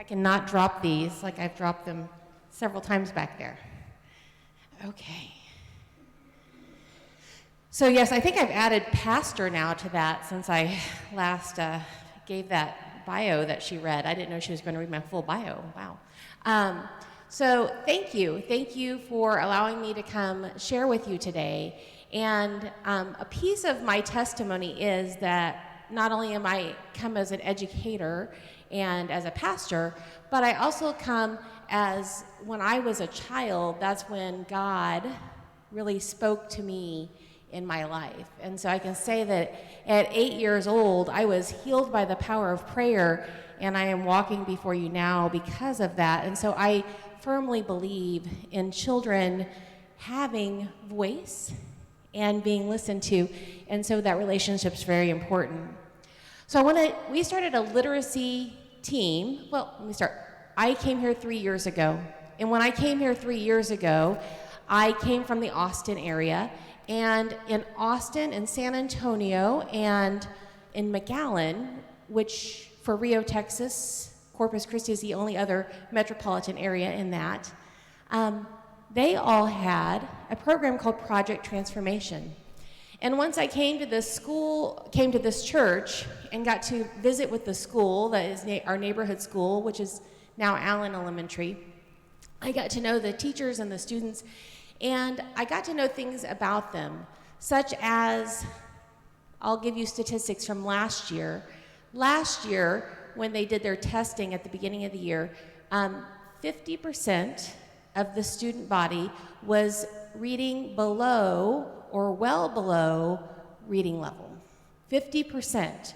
cannot drop these like I've dropped them several times back there. Okay. So yes, I think I've added pastor now to that since I last gave that bio that she read. I didn't know she was going to read my full bio. Wow. So thank you. Thank you for allowing me to come share with you today. And a piece of my testimony is that not only am I come as an educator and as a pastor, but I also come as when I was a child, that's when God really spoke to me in my life. And so I can say that at 8 years old, I was healed by the power of prayer, and I am walking before you now because of that. And so I firmly believe in children having voice and being listened to, and so that relationship's very important. So we started a literacy team. Well, let me start. I came here 3 years ago, and when I came here 3 years ago, I came from the Austin area, and in Austin and San Antonio and in McAllen, which for Rio, Texas, Corpus Christi is the only other metropolitan area in that, they all had a program called Project Transformation. And once I came to this church, and got to visit with the school, that is our neighborhood school, which is now Allen Elementary, I got to know the teachers and the students, and I got to know things about them, such as, I'll give you statistics from last year. Last year, when they did their testing at the beginning of the year, 50% of the student body was reading below or well below reading level. 50%.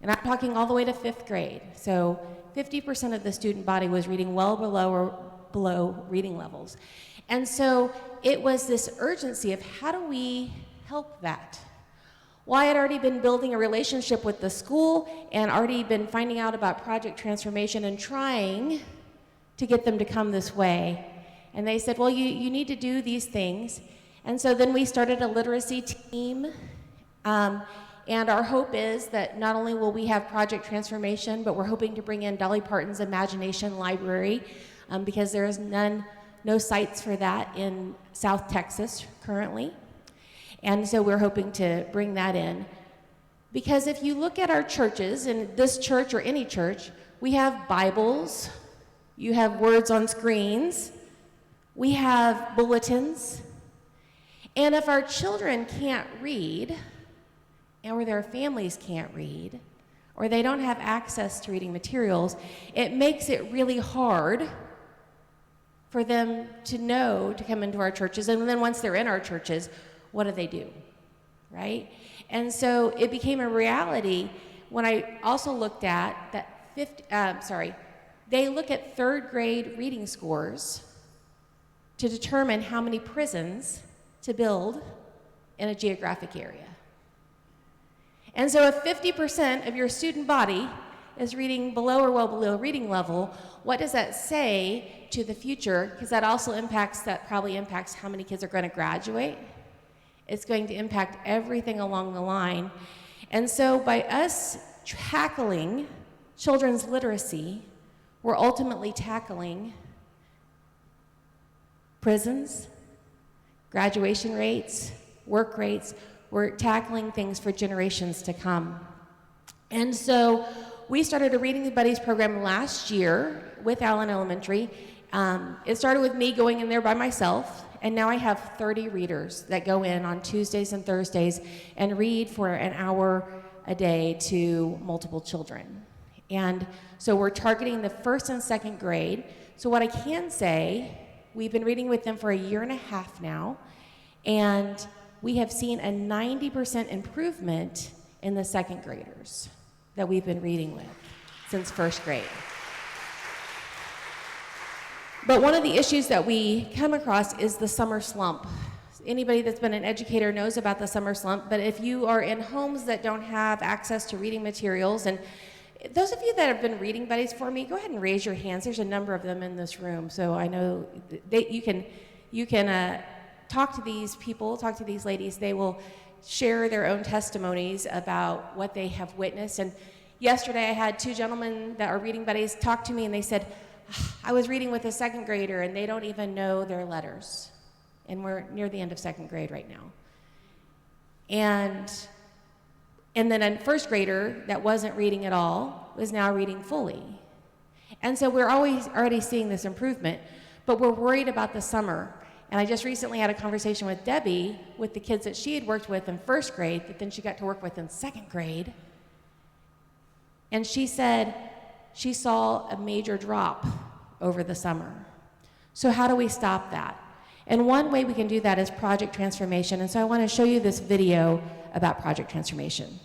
And I'm talking all the way to 5th grade. So 50% of the student body was reading well below or below reading levels. And so it was this urgency of how do we help that? Well, I had already been building a relationship with the school and already been finding out about Project Transformation and trying to get them to come this way. And they said, well, you need to do these things. And so then we started a literacy team. And our hope is that not only will we have Project Transformation, but we're hoping to bring in Dolly Parton's Imagination Library, because there is no sites for that in South Texas currently. And so we're hoping to bring that in. Because if you look at our churches, in this church or any church, we have Bibles, you have words on screens, we have bulletins, and if our children can't read, or their families can't read, or they don't have access to reading materials, it makes it really hard for them to know to come into our churches. And then once they're in our churches, what do? Right? And so it became a reality when I also looked at that they look at 3rd grade reading scores to determine how many prisons to build in a geographic area. And so if 50% of your student body is reading below or well below reading level, what does that say to the future? Because that probably impacts how many kids are going to graduate. It's going to impact everything along the line. And so by us tackling children's literacy, we're ultimately tackling prisons, graduation rates, work rates. We're tackling things for generations to come. And so we started a Reading the Buddies program last year with Allen Elementary. It started with me going in there by myself, and now I have 30 readers that go in on Tuesdays and Thursdays and read for an hour a day to multiple children. And so we're targeting the 1st and 2nd grade. So what I can say, we've been reading with them for a year and a half now, and we have seen a 90% improvement in the 2nd graders that we've been reading with since 1st grade. But one of the issues that we come across is the summer slump. Anybody that's been an educator knows about the summer slump, but if you are in homes that don't have access to reading materials, and those of you that have been reading buddies for me, go ahead and raise your hands. There's a number of them in this room, so I know you can talk to these people, talk to these ladies. They will share their own testimonies about what they have witnessed. And yesterday I had 2 gentlemen that are reading buddies talk to me, and they said, I was reading with a 2nd grader and they don't even know their letters. And we're near the end of 2nd grade right now. And then a 1st grader that wasn't reading at all is now reading fully. And so we're already seeing this improvement, but we're worried about the summer. And I just recently had a conversation with Debbie with the kids that she had worked with in 1st grade that then she got to work with in 2nd grade. And she said she saw a major drop over the summer. So how do we stop that? And one way we can do that is project transformation. And so I want to show you this video about project transformation.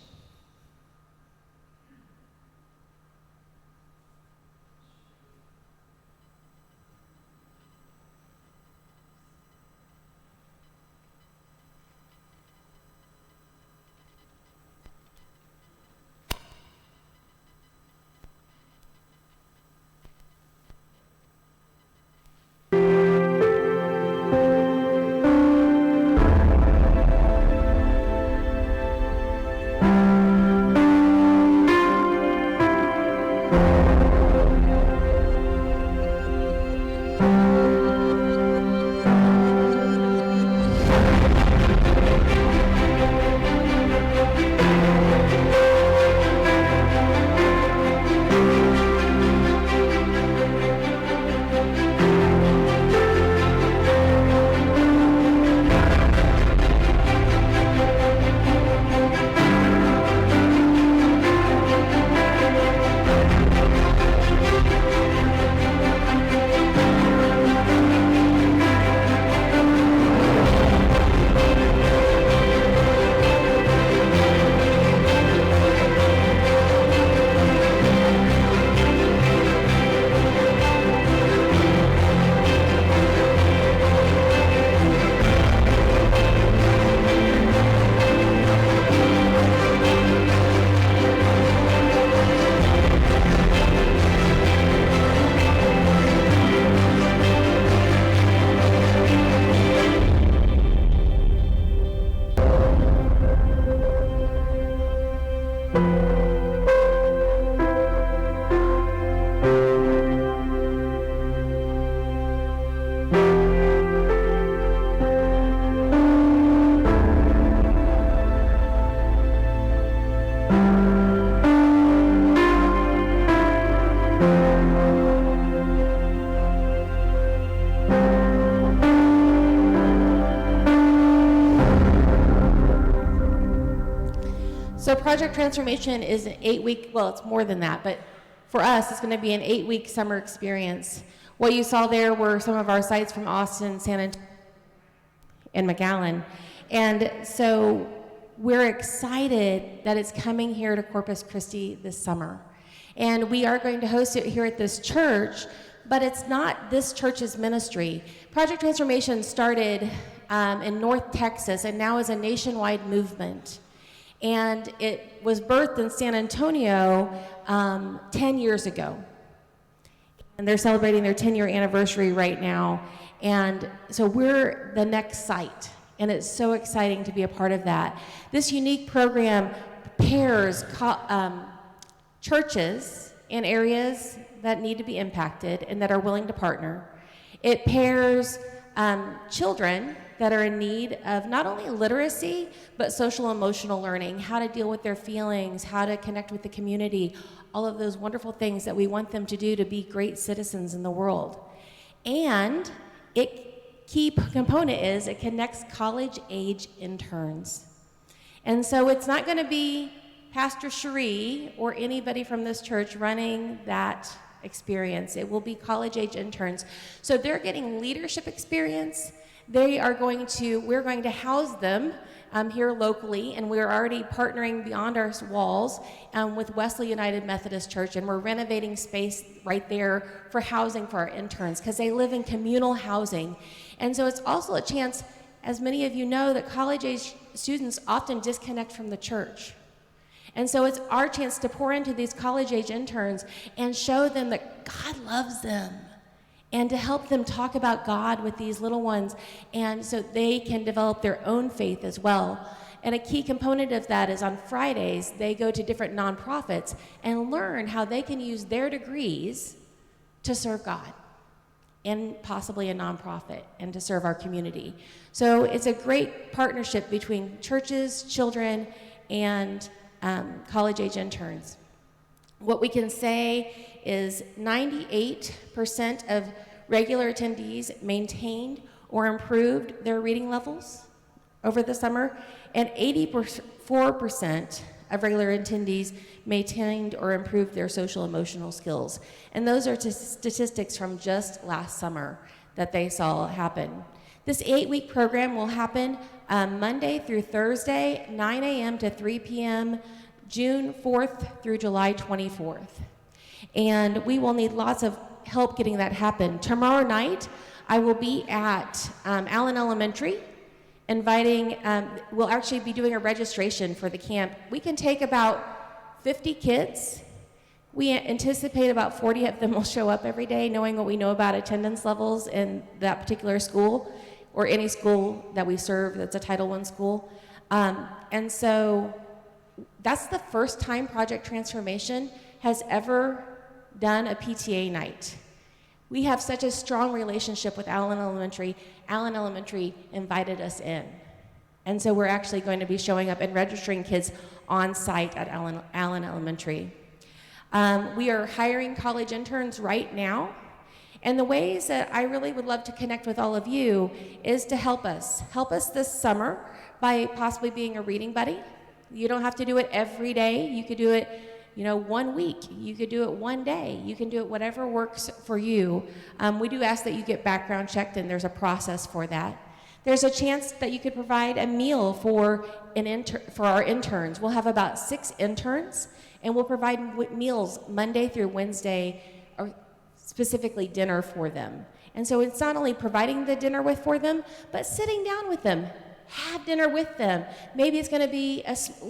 So project transformation is an 8-week, well, it's more than that, but for us, it's going to be an 8-week summer experience. What you saw there were some of our sites from Austin, San Antonio, and McAllen. And so we're excited that it's coming here to Corpus Christi this summer. And we are going to host it here at this church, but it's not this church's ministry. Project Transformation started in North Texas and now is a nationwide movement. And it was birthed in San Antonio 10 years ago. And they're celebrating their 10-year anniversary right now. And so we're the next site. And it's so exciting to be a part of that. This unique program pairs churches in areas that need to be impacted and that are willing to partner. It pairs children that are in need of not only literacy, but social emotional learning, how to deal with their feelings, how to connect with the community, all of those wonderful things that we want them to do to be great citizens in the world. And key component is it connects college-age interns. And so it's not going to be Pastor Cheri or anybody from this church running that experience. It will be college-age interns. So they're getting leadership experience. We're going to house them here locally, and we're already partnering beyond our walls with Wesley United Methodist Church, and we're renovating space right there for housing for our interns because they live in communal housing. And so it's also a chance, as many of you know, that college-age students often disconnect from the church. And so it's our chance to pour into these college-age interns and show them that God loves them, and to help them talk about God with these little ones, and so they can develop their own faith as well. And a key component of that is on Fridays, they go to different nonprofits and learn how they can use their degrees to serve God and possibly a nonprofit and to serve our community. So it's a great partnership between churches, children, and college-age interns. What we can say is 98% of regular attendees maintained or improved their reading levels over the summer, and 84% of regular attendees maintained or improved their social emotional skills. And those are statistics from just last summer that they saw happen. This 8-week program will happen Monday through Thursday, 9 a.m. to 3 p.m., June 4th through July 24th. And we will need lots of help getting that happen. Tomorrow night, I will be at Allen Elementary inviting, we'll actually be doing a registration for the camp. We can take about 50 kids. We anticipate about 40 of them will show up every day, knowing what we know about attendance levels in that particular school, or any school that we serve that's a Title I school. And so that's the first time Project Transformation has ever done a PTA night. We have such a strong relationship with Allen Elementary. Allen Elementary invited us in. And so we're actually going to be showing up and registering kids on site at Allen Elementary. We are hiring college interns right now. And the ways that I really would love to connect with all of you is to help us. Help us this summer by possibly being a reading buddy. You don't have to do it every day. You could do it 1 week. You could do it one day. You can do it whatever works for you. We do ask that you get background checked, and there's a process for that. There's a chance that you could provide a meal for our interns. We'll have about 6 interns, and we'll provide meals Monday through Wednesday, or specifically dinner for them. And so it's not only providing the dinner for them, but sitting down with them. Have dinner with them. Maybe it's going to be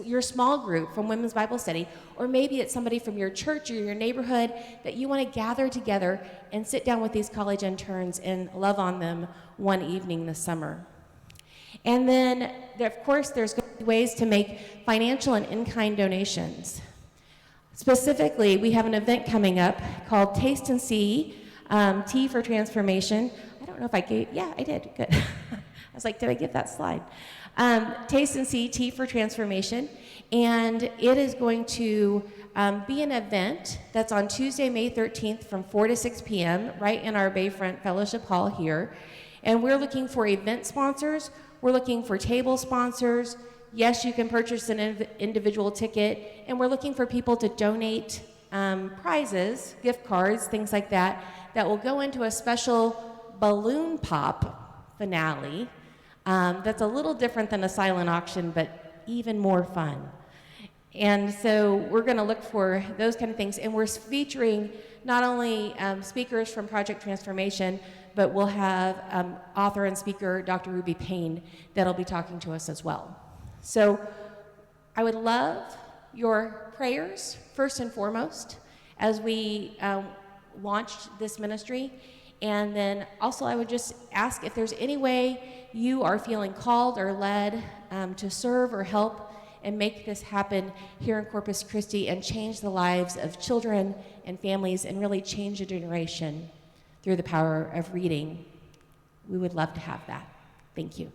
your small group from Women's Bible Study, or maybe it's somebody from your church or your neighborhood that you want to gather together and sit down with these college interns and love on them one evening this summer. And then, of course, there's going to be ways to make financial and in-kind donations. Specifically, we have an event coming up called Taste and See, Tea for Transformation. I don't know if I did, good. I was like, did I get that slide? Taste and See, Tea for Transformation. And it is going to be an event that's on Tuesday, May 13th from 4 to 6 p.m. right in our Bayfront Fellowship Hall here. And we're looking for event sponsors. We're looking for table sponsors. Yes, you can purchase an individual ticket. And we're looking for people to donate prizes, gift cards, things like that, that will go into a special balloon pop finale. That's a little different than a silent auction, but even more fun. And so we're going to look for those kind of things. And we're featuring not only speakers from Project Transformation, but we'll have author and speaker Dr. Ruby Payne that'll be talking to us as well. So I would love your prayers, first and foremost, as we launch this ministry. And then also I would just ask if there's any way you are feeling called or led to serve or help and make this happen here in Corpus Christi and change the lives of children and families and really change a generation through the power of reading. We would love to have that. Thank you.